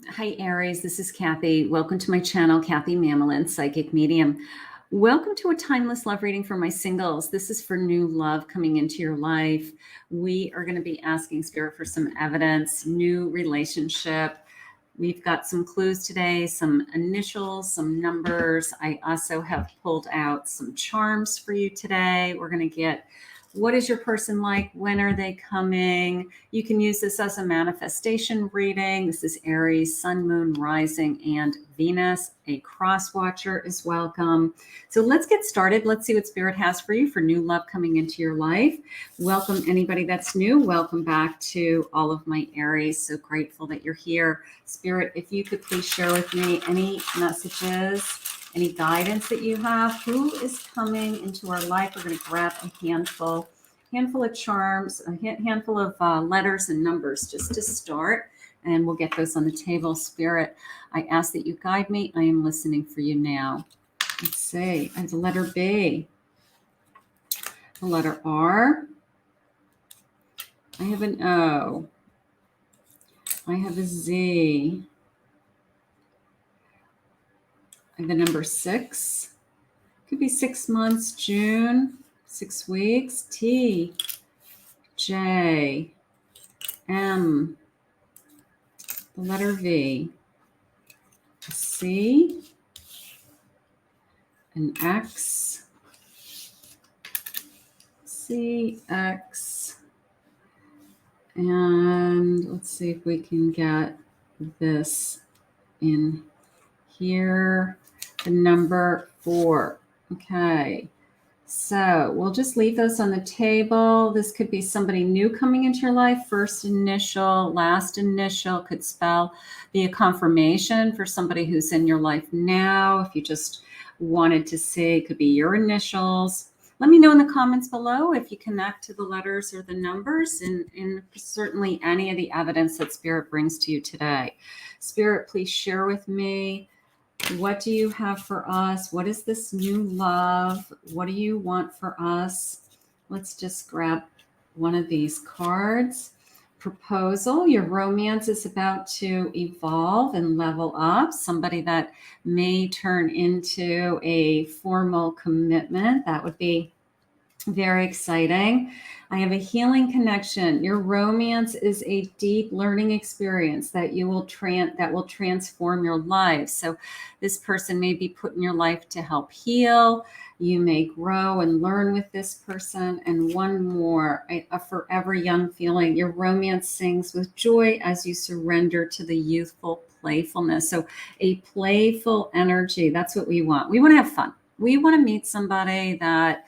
Hi, Aries. This is Kathy. Welcome to my channel, Kathy Mamolen, Psychic Medium. Welcome to a timeless love reading for my singles. This is for new love coming into your life. We are going to be asking Spirit for some evidence, new relationship. We've got some clues today, some initials, some numbers. I also have pulled out some charms for you today. We're going to get what is your person like? When are they coming? You can use this as a manifestation reading. This is Aries, Sun, Moon, Rising, and Venus. A cross watcher is welcome. So let's get started. Let's see what Spirit has for you for new love coming into your life. Welcome anybody that's new. Welcome back to all of my Aries. So grateful that you're here. Spirit, if you could please share with me any messages, any guidance that you have. Who is coming into our life? We're going to grab a handful of charms, a handful of letters and numbers just to start, and we'll get those on the table. Spirit, I ask that you guide me. I am listening for you now. Let's see. I have the letter B, the letter R. I have an O. I have a Z. I have the number 6. Could be 6 months, June, 6 weeks. T, J, M, the letter V, a C, an X, C, X, and let's see if we can get this in here, the number 4. Okay, so we'll just leave those on the table. This could be somebody new coming into your life. First initial, last initial could be a confirmation for somebody who's in your life now. If you just wanted to see, it could be your initials. Let me know in the comments below if you connect to the letters or the numbers, and certainly any of the evidence that Spirit brings to you today. Spirit, please share with me. What do you have for us? What is this new love? What do you want for us? Let's just grab one of these cards. Proposal. Your romance is about to evolve and level up. Somebody that may turn into a formal commitment. That would be very exciting. I have a healing connection. Your romance is a deep learning experience that will transform your life. So this person may be put in your life to help heal. You may grow and learn with this person. And one more, a forever young feeling. Your romance sings with joy as you surrender to the youthful playfulness. So a playful energy. That's what we want. We want to have fun. We want to meet somebody that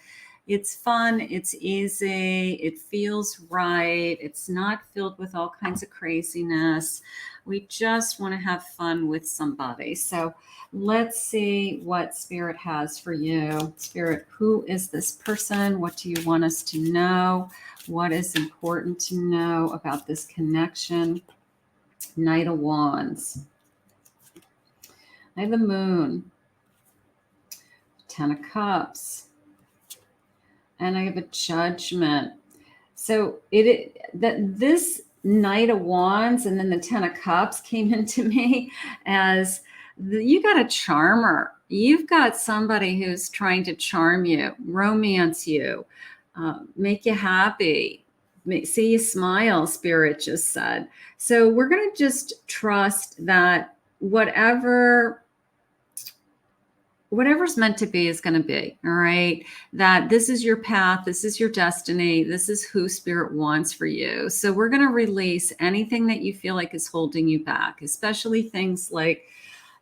it's fun, it's easy, it feels right, it's not filled with all kinds of craziness. We just want to have fun with somebody. So let's see what Spirit has for you. Spirit, who is this person? What do you want us to know? What is important to know about this connection? Knight of Wands. I have the Moon. 10 of Cups. And I have a Judgment. So this Knight of Wands and then the 10 of Cups came into me as you got a charmer. You've got somebody who's trying to charm you, romance you, make you happy, see you smile, Spirit just said. So we're going to just trust that whatever's meant to be is going to be, all right? That this is your path, this is your destiny, this is who Spirit wants for you. So we're going to release anything that you feel like is holding you back, especially things like,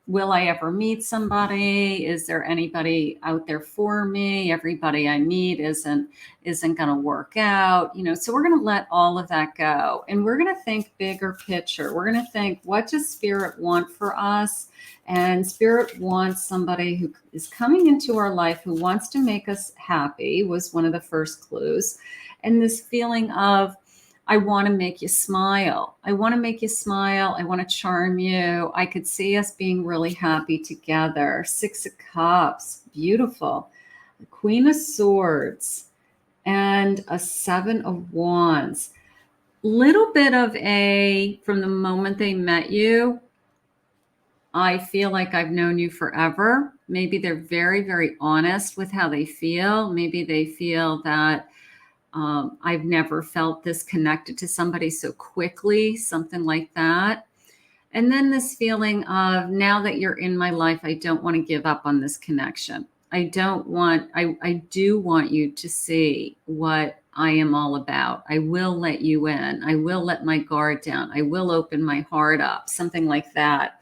will I ever meet somebody? Is there anybody out there for me? Everybody I meet isn't going to work out, so we're going to let all of that go. And we're going to think bigger picture. We're going to think, what does Spirit want for us? And Spirit wants somebody who is coming into our life who wants to make us happy, was one of the first clues. And this feeling of, I want to make you smile. I want to make you smile. I want to charm you. I could see us being really happy together. 6 of Cups, beautiful. The Queen of Swords and a 7 of Wands. Little bit of from the moment they met you, I feel like I've known you forever. Maybe they're very, very honest with how they feel. Maybe they feel that I've never felt this connected to somebody so quickly, something like that. And then this feeling of, now that you're in my life, I don't want to give up on this connection. I do want you to see what I am all about. I will let you in. I will let my guard down. I will open my heart up, something like that.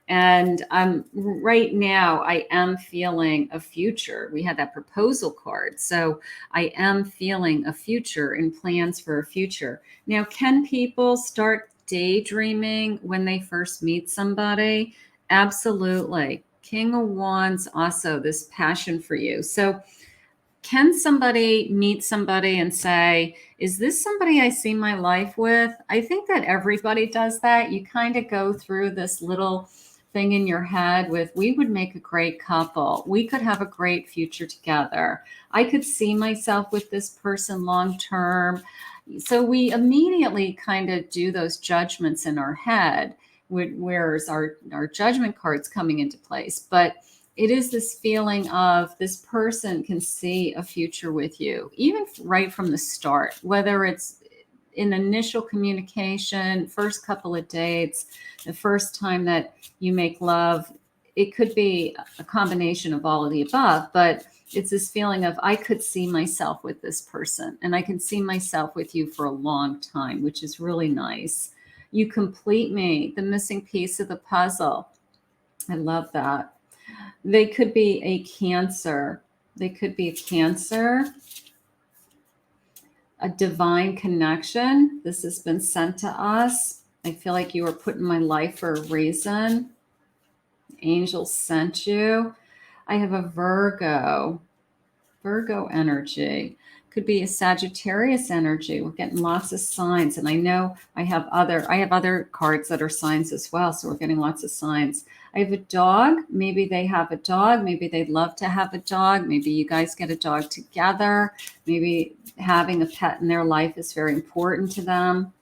And right now, I am feeling a future. We had that proposal card. So I am feeling a future and plans for a future. Now, can people start daydreaming when they first meet somebody? Absolutely. King of Wands, also this passion for you. So can somebody meet somebody and say, is this somebody I see my life with? I think that everybody does that. You kind of go through this little thing in your head with, we would make a great couple. We could have a great future together. I could see myself with this person long term. So we immediately kind of do those judgments in our head, where's our judgment cards coming into place. But it is this feeling of, this person can see a future with you, even right from the start, whether it's in initial communication, first couple of dates, the first time that you make love. It could be a combination of all of the above, but it's this feeling of, I could see myself with this person, and I can see myself with you for a long time, which is really nice. You complete me, the missing piece of the puzzle. I love that. They could be a Cancer. They could be a Cancer, a divine connection. This has been sent to us. I feel like you were put in my life for a reason. Angels sent you. I have a Virgo energy. Could be a Sagittarius energy. We're getting lots of signs, and I know I have other cards that are signs as well, so we're getting lots of signs. I have a dog. Maybe they have a dog. Maybe they'd love to have a dog. Maybe you guys get a dog together. Maybe having a pet in their life is very important to them.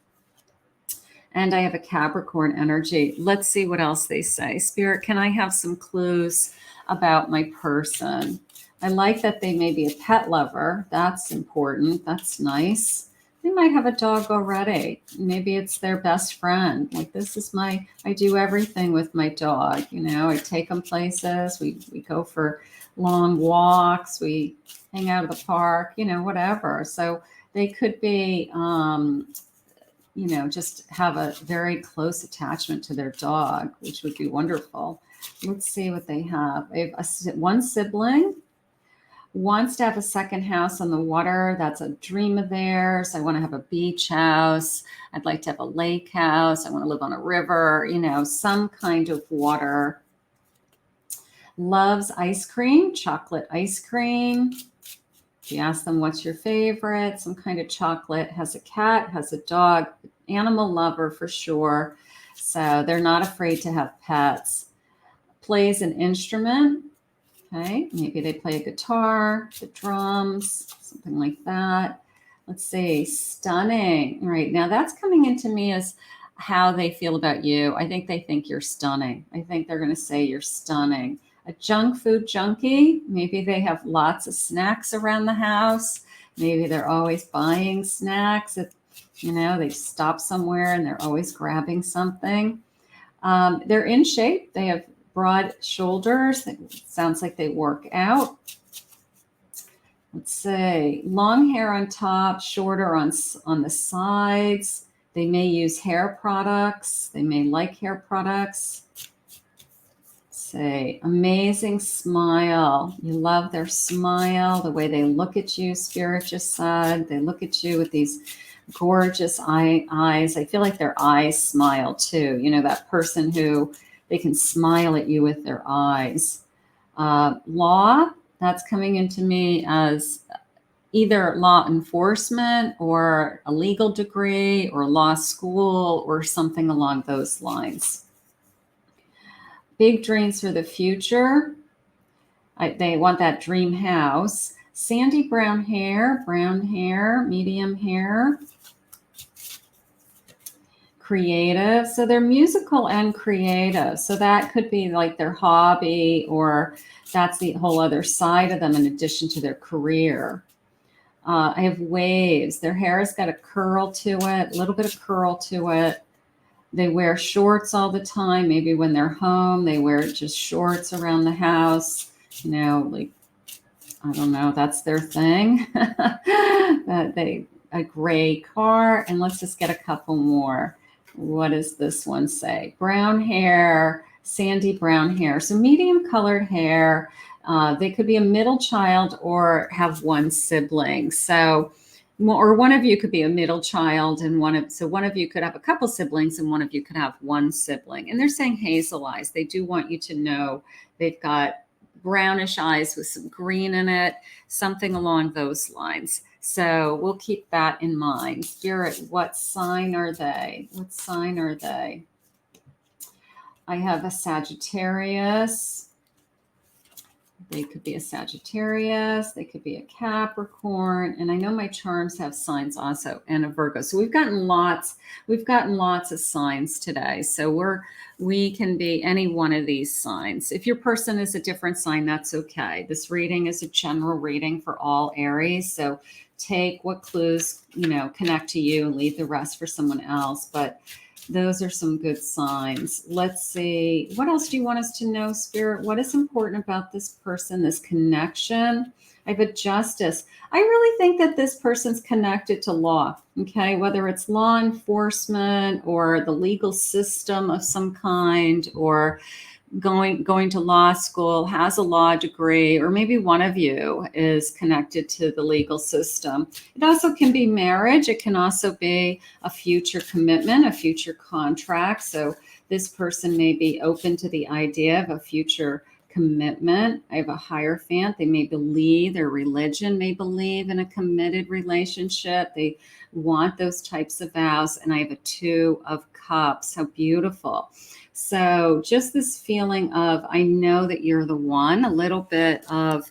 And I have a Capricorn energy. Let's see what else they say. Spirit, can I have some clues about my person? I like that they may be a pet lover. That's important. That's nice. They might have a dog already. Maybe it's their best friend. Like, this is I do everything with my dog. You know, I take them places. We go for long walks. We hang out at the park, you know, whatever. So they could be, you know, just have a very close attachment to their dog, which would be wonderful. Let's see what they have. They have one sibling wants to have a second house on the water. That's a dream of theirs. I want to have a beach house. I'd like to have a lake house. I want to live on a river, you know, some kind of water. Loves ice cream, chocolate ice cream. If you ask them, what's your favorite? Some kind of chocolate. Has a cat, has a dog, animal lover for sure. So they're not afraid to have pets. Plays an instrument. Okay, maybe they play a guitar, the drums, something like that. Let's see, stunning. All right, now that's coming into me as how they feel about you. I think they think you're stunning. I think they're going to say you're stunning. A junk food junkie. Maybe they have lots of snacks around the house. Maybe they're always buying snacks. You know, they stop somewhere and they're always grabbing something. They're in shape. They have broad shoulders. It sounds like they work out. Let's say long hair on top, shorter on the sides. They may use hair products. They may like hair products. Say amazing smile. You love their smile, the way they look at you. Spirit just said they look at you with these gorgeous eyes. I feel like their eyes smile too. You know, that person who they can smile at you with their eyes. Law, that's coming into me as either law enforcement or a legal degree or law school or something along those lines. Big dreams for the future. They want that dream house. Sandy brown hair, medium hair. creative. So they're musical and creative. So that could be like their hobby, or that's the whole other side of them in addition to their career. I have waves. Their hair has got a curl to it, a little bit of curl to it. They wear shorts all the time. Maybe when they're home, they wear just shorts around the house. You know, like, I don't know, that's their thing. A gray car. And let's just get a couple more. What does this one say? Brown hair, sandy brown hair. So medium colored hair. They could be a middle child or have one sibling. So, or one of you could be a middle child and one of you could have a couple siblings and one of you could have one sibling. And they're saying hazel eyes. They do want you to know they've got brownish eyes with some green in it, something along those lines. So we'll keep that in mind. Spirit, what sign are they? What sign are they? I have a Sagittarius. They could be a Sagittarius. They could be a Capricorn. And I know my charms have signs also, and a Virgo. So we've gotten lots of signs today. So we can be any one of these signs. If your person is a different sign, that's okay. This reading is a general reading for all Aries. So take what clues, connect to you and leave the rest for someone else. But those are some good signs. Let's see. What else do you want us to know, Spirit? What is important about this person, this connection? I have a Justice. I really think that this person's connected to law, okay? Whether it's law enforcement or the legal system of some kind, or going to law school, has a law degree, or maybe one of you is connected to the legal system. It also can be marriage. It can also be a future commitment, a future contract. So this person may be open to the idea of a future commitment. I have a Hierophant. They may believe, their religion may believe in a committed relationship. They want those types of vows. And I have a Two of Cups. How beautiful. So just this feeling of, I know that you're the one, a little bit of,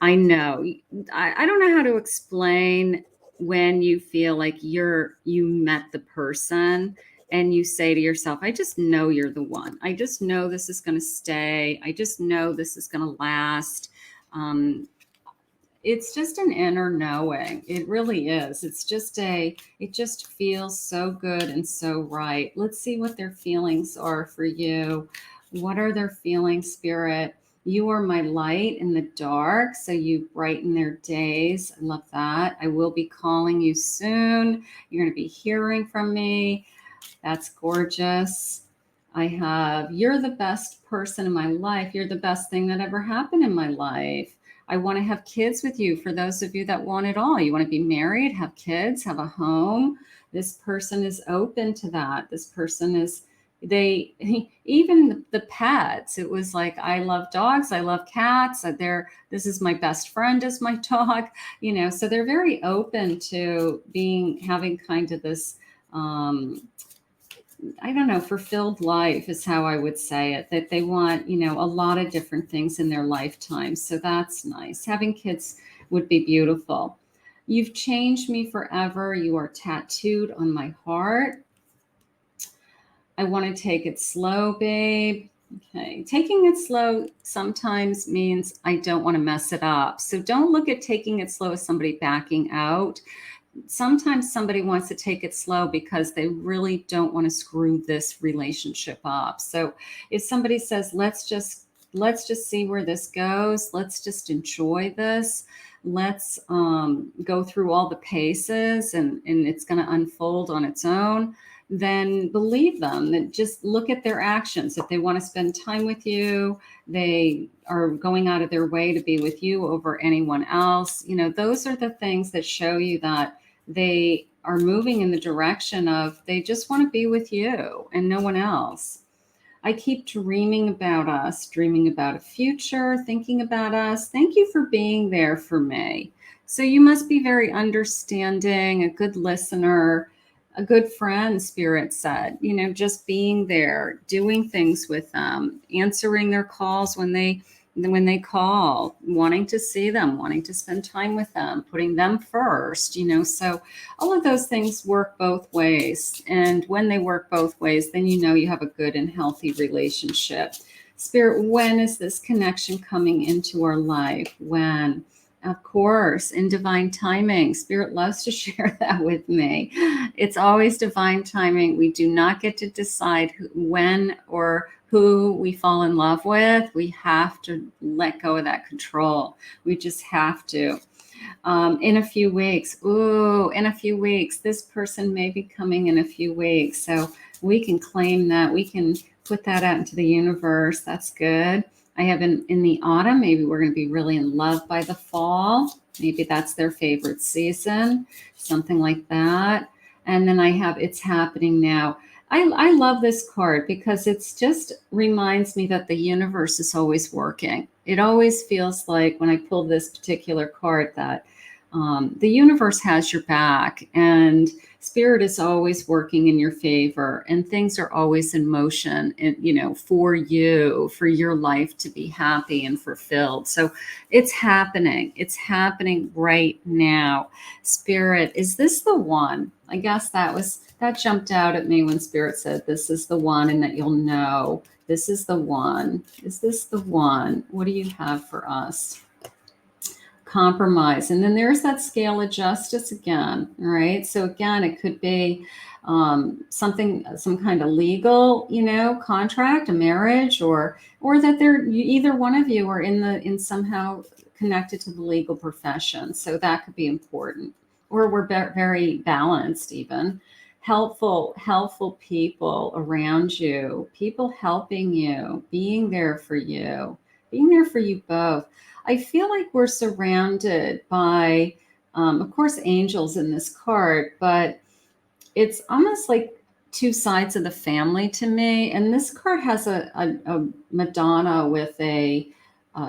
I know. I don't know how to explain when you feel like you met the person and you say to yourself, I just know you're the one. I just know this is going to stay. I just know this is going to last. It's just an inner knowing. It really is. It just feels so good and so right. Let's see what their feelings are for you. What are their feelings, Spirit? You are my light in the dark, so you brighten their days. I love that. I will be calling you soon. You're going to be hearing from me. That's gorgeous. I have, you're the best person in my life. You're the best thing that ever happened in my life. I want to have kids with you. For those of you that want it all, you want to be married, have kids, have a home. This person is open to that. This person is, even the pets, it was like, I love dogs. I love cats. This is my best friend is my dog, so they're very open to having kind of this, I don't know, fulfilled life is how I would say it, that they want, a lot of different things in their lifetime. So that's nice. Having kids would be beautiful. You've changed me forever. You are tattooed on my heart. I want to take it slow, babe. Okay. Taking it slow sometimes means I don't want to mess it up. So don't look at taking it slow as somebody backing out. Sometimes somebody wants to take it slow because they really don't want to screw this relationship up. So if somebody says, let's just see where this goes, let's just enjoy this, let's go through all the paces and it's going to unfold on its own, then believe them. That just look at their actions. If they want to spend time with you, they are going out of their way to be with you over anyone else. Those are the things that show you that they are moving in the direction of, they just want to be with you and no one else. I keep dreaming about us, dreaming about a future, thinking about us. Thank you for being there for me. So you must be very understanding, a good listener, a good friend, Spirit said, just being there, doing things with them, answering their calls when they when they call, wanting to see them, wanting to spend time with them, putting them first, so all of those things work both ways. And when they work both ways, then you have a good and healthy relationship. Spirit, when is this connection coming into our life? When? Of course, in divine timing. Spirit loves to share that with me. It's always divine timing. We do not get to decide when or who we fall in love with. We have to let go of that control. We just have to. In a few weeks. Ooh, in a few weeks. This person may be coming in a few weeks. So we can claim that. We can put that out into the universe. That's good. I have in the autumn, maybe we're going to be really in love by the fall. Maybe that's their favorite season, something like that. And then I have it's happening now. I love this card because it's just reminds me that the universe is always working. It always feels like when I pull this particular card that the universe has your back and spirit is always working in your favor and things are always in motion and for you, for your life to be happy and fulfilled. So it's happening right now. Spirit, is this the one? I guess that jumped out at me when spirit said this is the one and that you'll know this is the one. Is this the one? What do you have for us? Compromise. And then there's that scale of justice again. All right. So again, it could be some kind of legal, contract, a marriage, or that either one of you are in somehow connected to the legal profession. So that could be important. Or we're very balanced, even. Helpful people around you, people helping you, being there for you both. I feel like we're surrounded by, of course, angels in this card, but it's almost like two sides of the family to me. And this card has a Madonna with a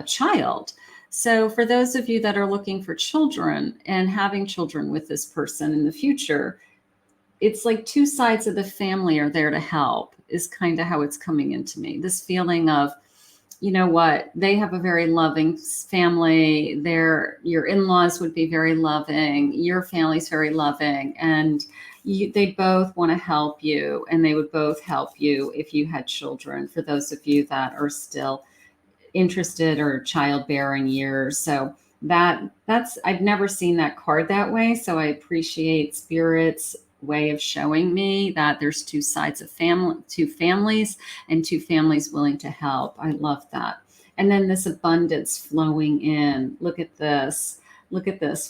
child. So for those of you that are looking for children and having children with this person in the future, it's like two sides of the family are there to help is kind of how it's coming into me. This feeling of, you know what, they have a very loving family. Your in-laws would be very loving. Your family's very loving. And they both want to help you. And they would both help you if you had children, for those of you that are still interested or childbearing years. So that's I've never seen that card that way. So I appreciate Spirit's way of showing me that there's two sides of two families and two families willing to help. I love that. And then this abundance flowing in. Look at this.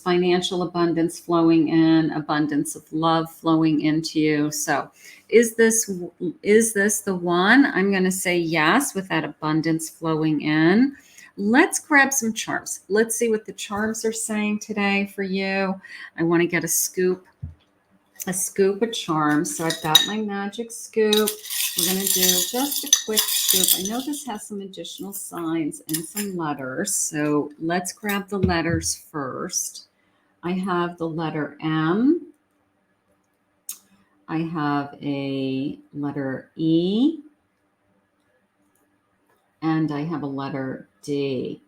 Financial abundance flowing in, abundance of love flowing into you. So is this the one? I'm going to say yes with that abundance flowing in. Let's grab some charms. Let's see what the charms are saying today for you. I want to get a scoop of charms. So I've got my magic scoop. We're going to do just a quick scoop. I know this has some additional signs and some letters. So let's grab the letters first. I have the letter M. I have a letter E. And I have a letter D.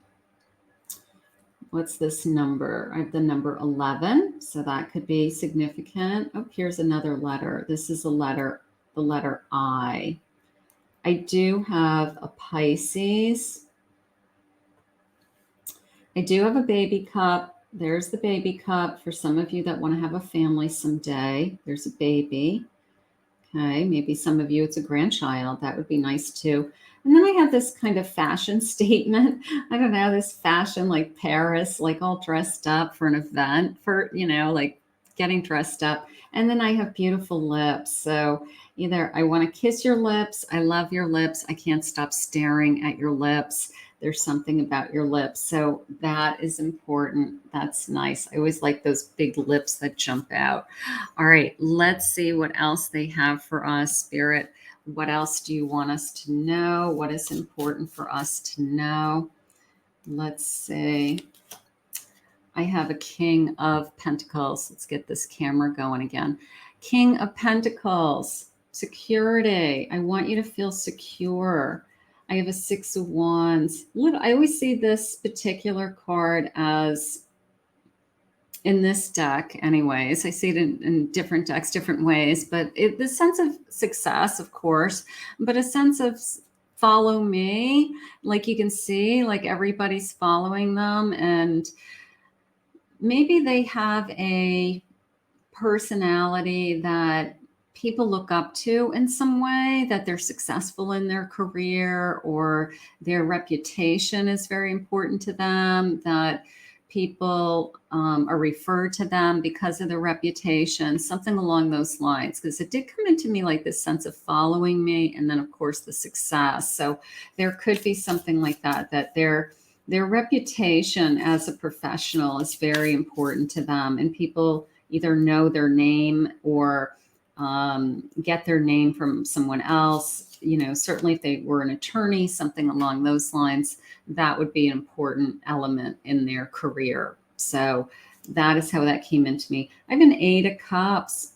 What's this number? I have the number 11, so that could be significant. Oh, here's another letter. This is the letter I. I do have a Pisces. I do have a baby cup. There's the baby cup for some of you that want to have a family someday. There's a baby. Okay, maybe some of you it's a grandchild. That would be nice too. And then I have this kind of fashion statement. I don't know, this fashion like Paris, like all dressed up for an event for, like getting dressed up. And then I have beautiful lips. So either I want to kiss your lips. I love your lips. I can't stop staring at your lips. There's something about your lips. So that is important. That's nice. I always like those big lips that jump out. All right, let's see what else they have for us, Spirit. What else do you want us to know? What is important for us to know? Let's see. I have a King of Pentacles. Let's get this camera going again. King of Pentacles, security. I want you to feel secure. I have a 6 of Wands. I always see this particular card as, in this deck anyways, I see it in different decks, different ways, but the sense of success, of course, but a sense of follow me. Like you can see, like everybody's following them, and maybe they have a personality that people look up to in some way, that they're successful in their career, or their reputation is very important to them, that people are referred to them because of their reputation, something along those lines. Because it did come into me like this sense of following me, and then of course the success. So there could be something like that, that their reputation as a professional is very important to them, and people either know their name or get their name from someone else. You know, certainly if they were an attorney, something along those lines, that would be an important element in their career. So that is how that came into me. I have an 8 of Cups.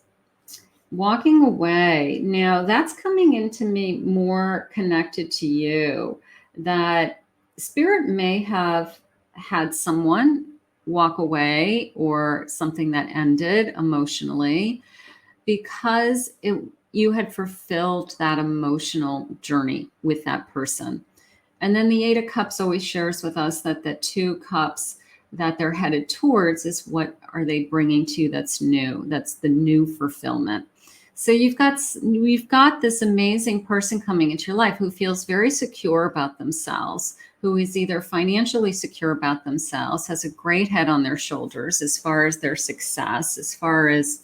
Walking away. Now that's coming into me more connected to you, that Spirit may have had someone walk away or something that ended emotionally because you had fulfilled that emotional journey with that person. And then the 8 of Cups always shares with us that the 2 cups that they're headed towards is what are they bringing to you that's new, that's the new fulfillment. So we've got this amazing person coming into your life who feels very secure about themselves, who is either financially secure about themselves, has a great head on their shoulders as far as their success, as far as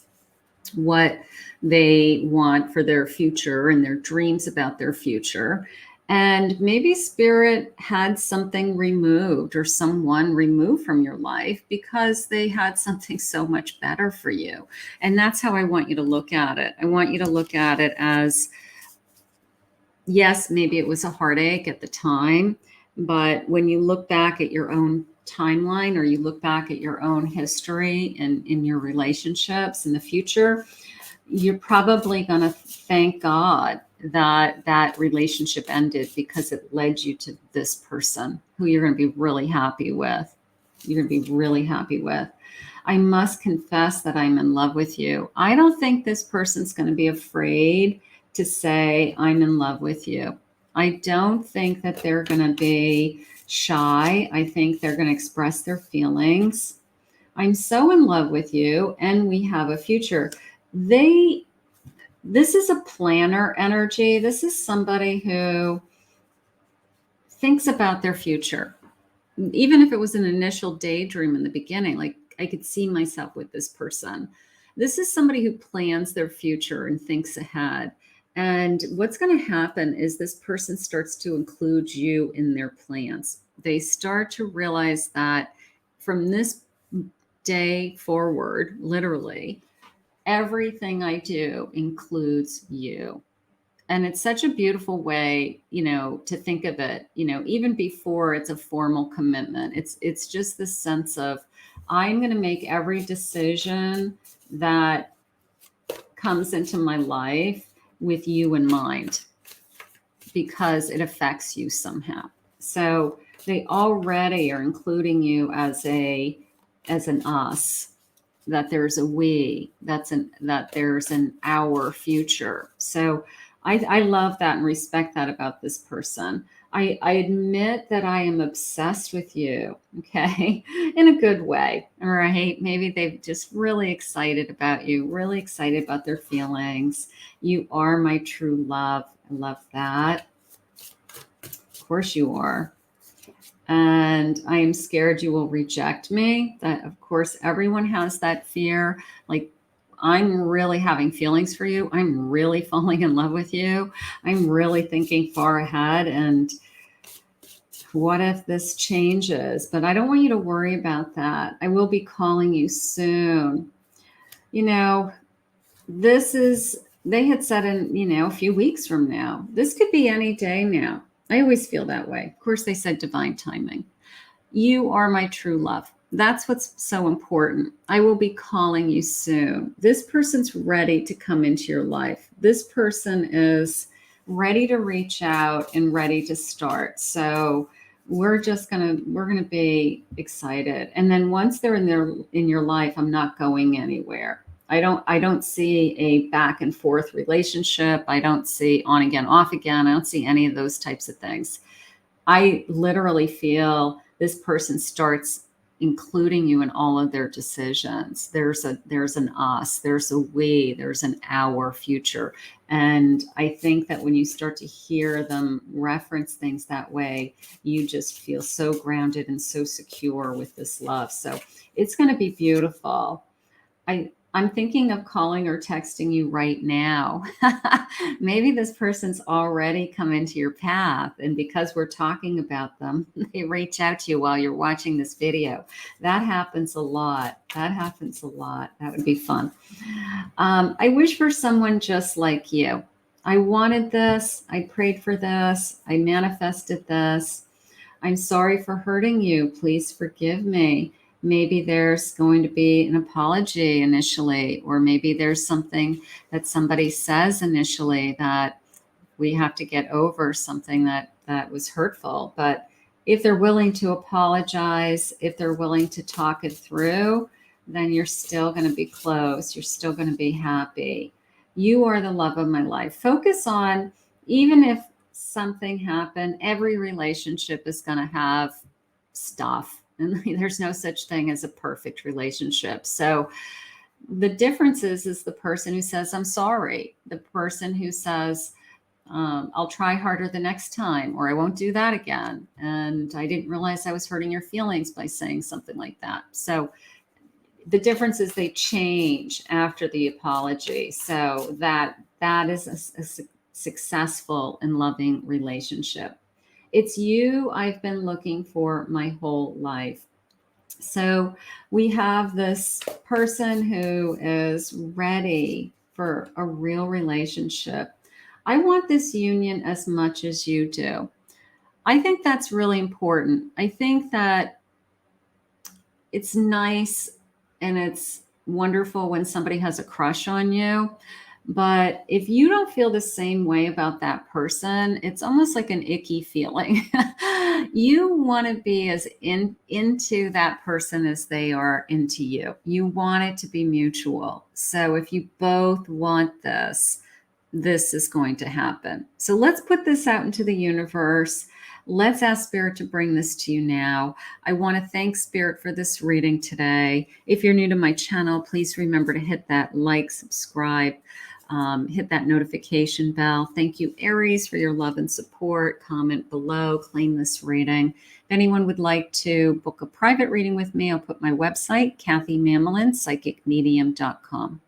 what they want for their future and their dreams about their future. And maybe Spirit had something removed or someone removed from your life because they had something so much better for you. And that's how I want you to look at it. I want you to look at it as, yes, maybe it was a heartache at the time, but when you look back at your own timeline, or you look back at your own history and in your relationships in the future, you're probably going to thank God that that relationship ended, because it led you to this person who you're going to be really happy with. You're going to be really happy with. I must confess that I'm in love with you. I don't think this person's going to be afraid to say, I'm in love with you. I don't think that they're going to be shy. I think they're going to express their feelings. I'm so in love with you, and we have a future. This is a planner energy. This is somebody who thinks about their future. Even if it was an initial daydream in the beginning, like I could see myself with this person. This is somebody who plans their future and thinks ahead. And what's going to happen is this person starts to include you in their plans. They start to realize that from this day forward, literally, everything I do includes you. And it's such a beautiful way, to think of it, even before it's a formal commitment. It's just this sense of, I'm going to make every decision that comes into my life with you in mind, because it affects you somehow. So they already are including you as an us, that there's a we, that there's an our future. So I love that and respect that about this person. I admit that I am obsessed with you, okay, in a good way, all right? Maybe they're just really excited about you, really excited about their feelings. You are my true love. I love that. Of course you are. And I am scared you will reject me. That, of course, everyone has that fear. Like, I'm really having feelings for you. I'm really falling in love with you. I'm really thinking far ahead. And what if this changes? But I don't want you to worry about that. I will be calling you soon. They had said in, a few weeks from now. This could be any day now. I always feel that way. Of course, they said divine timing. You are my true love. That's what's so important. I will be calling you soon. This person's ready to come into your life. This person is ready to reach out and ready to start. So we're gonna be excited. And then once they're in your life, I'm not going anywhere. I don't see a back and forth relationship. I don't see on again, off again. I don't see any of those types of things. I literally feel this person starts including you in all of their decisions. There's an us, there's a we, there's an our future. And I think that when you start to hear them reference things that way, you just feel so grounded and so secure with this love. So it's going to be beautiful. I'm thinking of calling or texting you right now. Maybe this person's already come into your path, and because we're talking about them, they reach out to you while you're watching this video. That happens a lot. That happens a lot. That would be fun. I wish for someone just like you. I wanted this. I prayed for this. I manifested this. I'm sorry for hurting you. Please forgive me. Maybe there's going to be an apology initially, or maybe there's something that somebody says initially that we have to get over, something that was hurtful. But if they're willing to apologize, if they're willing to talk it through, then you're still going to be close. You're still going to be happy. You are the love of my life. Focus on, even if something happened, every relationship is going to have stuff. And there's no such thing as a perfect relationship. So the difference is the person who says, I'm sorry. The person who says, I'll try harder the next time, or I won't do that again. And I didn't realize I was hurting your feelings by saying something like that. So the difference is they change after the apology. So that is a successful and loving relationship. It's you I've been looking for my whole life. So we have this person who is ready for a real relationship. I want this union as much as you do. I think that's really important. I think that it's nice and it's wonderful when somebody has a crush on you. But if you don't feel the same way about that person, it's almost like an icky feeling. You want to be as into that person as they are into you. You want it to be mutual. So if you both want this is going to happen. So let's put this out into the universe. Let's ask Spirit to bring this to you now. I want to thank Spirit for this reading today. If you're new to my channel, please remember to hit that like, subscribe, hit that notification bell. Thank you, Aries, for your love and support. Comment below, claim this reading. If anyone would like to book a private reading with me, I'll put my website, Kathy Mamolen, psychicmedium.com.